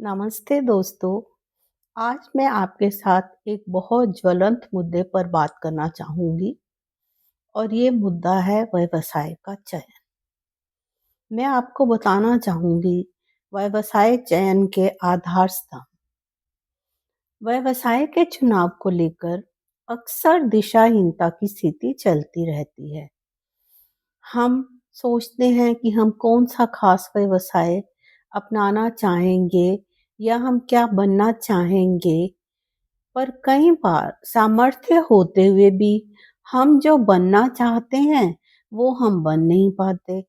नमस्ते दोस्तों। आज मैं आपके साथ एक बहुत ज्वलंत मुद्दे पर बात करना चाहूँगी और ये मुद्दा है व्यवसाय का चयन। मैं आपको बताना चाहूँगी व्यवसाय चयन के आधार स्तंभ। व्यवसाय के चुनाव को लेकर अक्सर दिशाहीनता की स्थिति चलती रहती है। हम सोचते हैं कि हम कौन-सा खास व्यवसाय अपनाना चाहेंगे या हम क्या बनना चाहेंगे। पर कई बार सामर्थ्य होते हुए भी हम जो बनना चाहते हैं वो हम बन नहीं पाते,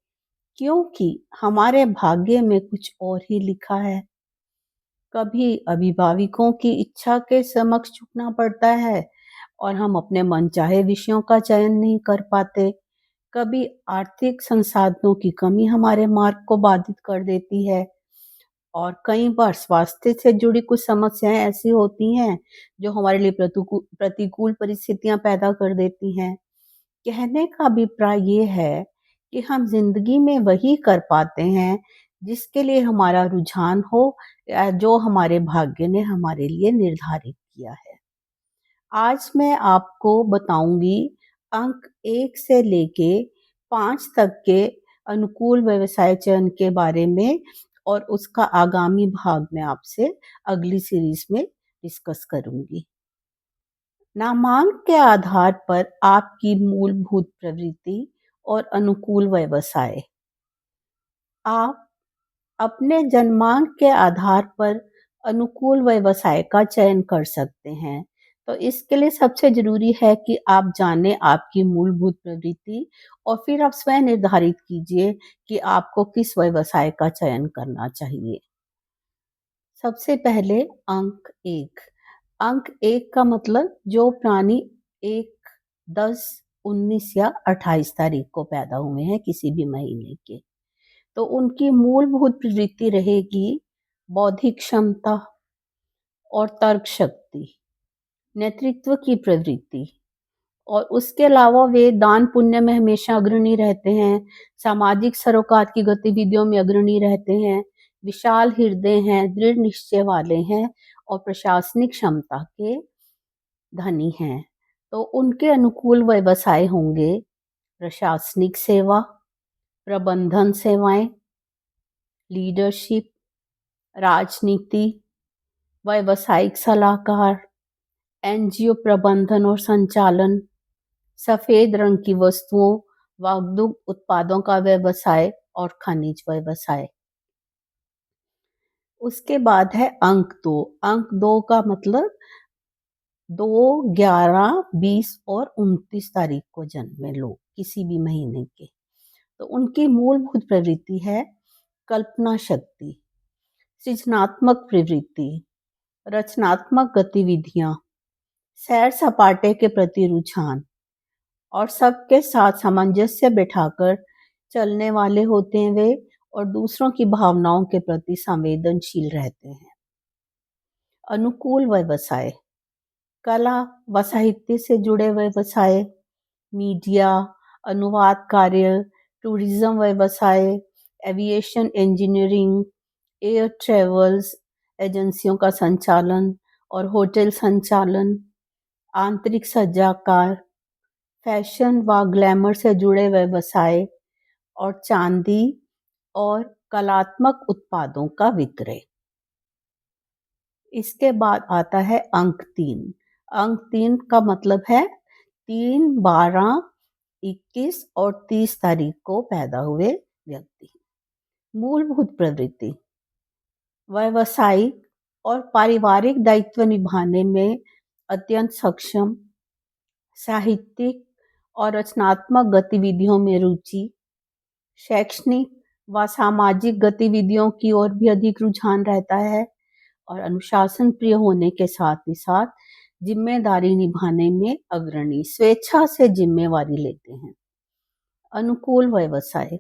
क्योंकि हमारे भाग्य में कुछ और ही लिखा है। कभी अभिभावकों की इच्छा के समक्ष झुकना पड़ता है और हम अपने मनचाहे विषयों का चयन नहीं कर पाते। कभी आर्थिक संसाधनों की कमी हमारे मार्ग को बाधित कर देती है और कई बार स्वास्थ्य से जुड़ी कुछ समस्याएं ऐसी होती हैं जो हमारे लिए प्रतिकूल परिस्थितियां पैदा कर देती हैं। कहने का अभिप्राय ये है कि हम जिंदगी में वही कर पाते हैं जिसके लिए हमारा रुझान हो या जो हमारे भाग्य ने हमारे लिए निर्धारित किया है। आज मैं आपको बताऊंगी अंक 1 से लेके 5 तक के अनुकूल व्यवसाय चयन के बारे में और उसका आगामी भाग मैं आपसे अगली सीरीज में डिस्कस करूंगी। नामांक के आधार पर आपकी मूलभूत प्रवृत्ति और अनुकूल व्यवसाय। आप अपने जन्मांक के आधार पर अनुकूल व्यवसाय का चयन कर सकते हैं। तो इसके लिए सबसे जरूरी है कि आप जानें आपकी मूलभूत प्रवृत्ति और फिर आप स्वयं निर्धारित कीजिए कि आपको किस व्यवसाय का चयन करना चाहिए। सबसे पहले अंक 1। अंक 1 का मतलब जो प्राणी 1, 10, 19 या 28 तारीख को पैदा हुए हैं किसी भी महीने के, तो उनकी मूलभूत प्रवृत्ति रहेगी बौद्धिक क्षमता और तर्क शक्ति, नेतृत्व की प्रवृत्ति, और उसके अलावा वे दान पुण्य में हमेशा अग्रणी रहते हैं, सामाजिक सरोकार की गतिविधियों में अग्रणी रहते हैं, विशाल हृदय हैं, दृढ़ निश्चय वाले हैं और प्रशासनिक क्षमता के धनी हैं। तो उनके अनुकूल व्यवसाय होंगे प्रशासनिक सेवा, प्रबंधन सेवाएं, लीडरशिप, राजनीति, व्यावसायिक सलाहकार, एनजीओ प्रबंधन और संचालन, सफेद रंग की वस्तुओं व दुग्ध उत्पादों का व्यवसाय और खनिज व्यवसाय। उसके बाद है अंक 2। अंक 2 का मतलब 2, 11, 20 और 29 तारीख को जन्मे लोग किसी भी महीने के, तो उनकी मूलभूत प्रवृत्ति है कल्पना शक्ति, सृजनात्मक प्रवृत्ति, रचनात्मक गतिविधियां, सैर सपाटे के प्रति रुझान और सबके साथ सामंजस्य बिठाकर चलने वाले होते हैं वे, और दूसरों की भावनाओं के प्रति संवेदनशील रहते हैं। अनुकूल व्यवसाय कला व साहित्य से जुड़े व्यवसाय, मीडिया, अनुवाद कार्य, टूरिज्म व्यवसाय, एविएशन इंजीनियरिंग, एयर ट्रेवल्स, एजेंसियों का संचालन और होटल संचालन, आंतरिक सज्जाकार, फैशन व ग्लैमर से जुड़े व्यवसाय और चांदी और कलात्मक उत्पादों का विक्रय। इसके बाद आता है अंक 3। अंक 3 का मतलब है 3, 12, 21 और 30 तारीख को पैदा हुए व्यक्ति। मूलभूत प्रवृत्ति व्यावसायिक और पारिवारिक दायित्व निभाने में अत्यंत सक्षम, साहित्यिक और रचनात्मक गतिविधियों में रुचि, शैक्षणिक व सामाजिक गतिविधियों की ओर भी अधिक रुझान रहता है और अनुशासन प्रिय होने के साथ ही साथ जिम्मेदारी निभाने में अग्रणी, स्वेच्छा से जिम्मेवारी लेते हैं। अनुकूल व्यवसाय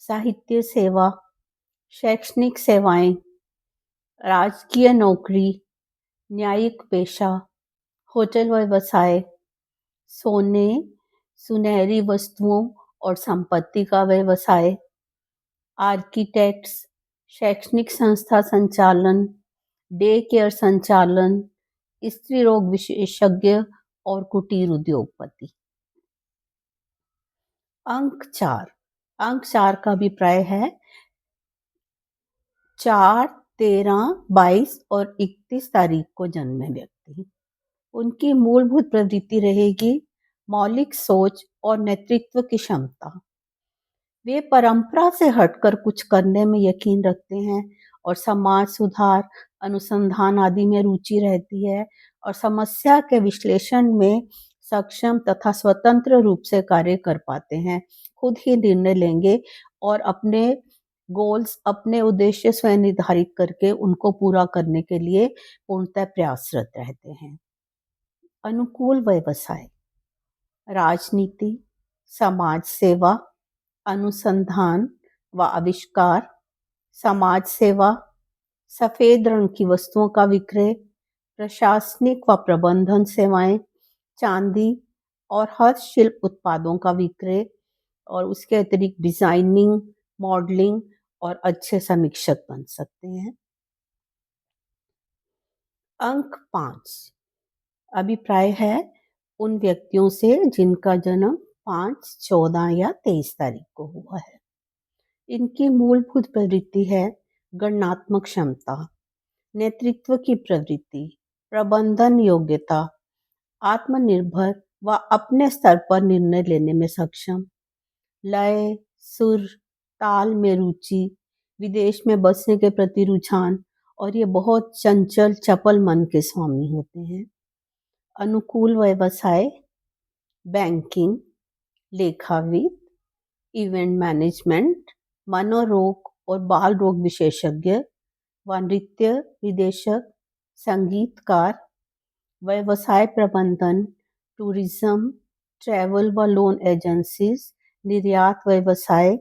साहित्य सेवा, शैक्षणिक सेवाएं, राजकीय नौकरी, न्यायिक पेशा, होटल व्यवसाय, सोने, सुनहरी वस्तुओं और संपत्ति का व्यवसाय, आर्किटेक्ट्स, शैक्षणिक संस्था संचालन, डे केयर संचालन, स्त्री रोग विशेषज्ञ और कुटीर उद्योगपति। अंक 4 का अभिप्राय है 4, 13, 22 और 31 तारीख को जन्मे व्यक्ति। उनकी मूलभूत प्रवृत्ति रहेगी मौलिक सोच और नेतृत्व की क्षमता। वे परंपरा से हटकर कुछ करने में यकीन रखते हैं और समाज सुधार, अनुसंधान आदि में रुचि रहती है और समस्या के विश्लेषण में सक्षम तथा स्वतंत्र रूप से कार्य कर पाते हैं। खुद ही निर्णय लेंगे और अपने गोल्स, अपने उद्देश्य स्वयं निर्धारित करके उनको पूरा करने के लिए पूर्णतः प्रयासरत रहते हैं। अनुकूल व्यवसाय, राजनीति, समाज सेवा, अनुसंधान व आविष्कार, समाज सेवा, सफेद रंग की वस्तुओं का विक्रय, प्रशासनिक व प्रबंधन सेवाएं, चांदी और हस्तशिल्प उत्पादों का विक्रय और उसके अतिरिक्त डिजाइनिंग, मॉडलिंग और अच्छे समीक्षक बन सकते हैं। अंक 5 अभिप्राय है उन व्यक्तियों से जिनका जन्म 5, 14 या 23 तारीख को हुआ है। इनकी मूलभूत प्रवृत्ति है गणनात्मक क्षमता, नेतृत्व की प्रवृत्ति, प्रबंधन योग्यता, आत्मनिर्भर व अपने स्तर पर निर्णय लेने में सक्षम, लय, सुर, ताल में रुचि, विदेश में बसने के प्रति रुझान और ये बहुत चंचल चपल मन के स्वामी होते हैं। अनुकूल व्यवसाय, बैंकिंग, लेखाविद, इवेंट मैनेजमेंट, मनोरोग और बाल रोग विशेषज्ञ व नृत्य निदेशक, संगीतकार, व्यवसाय प्रबंधन, टूरिज्म, ट्रैवल व लोन एजेंसीज, निर्यात व्यवसाय,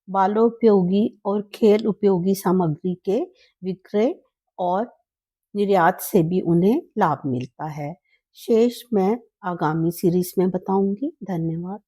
बालोपयोगी और खेल उपयोगी सामग्री के विक्रय और निर्यात से भी उन्हें लाभ मिलता है। शेष मैं आगामी सीरीज में बताऊंगी। धन्यवाद।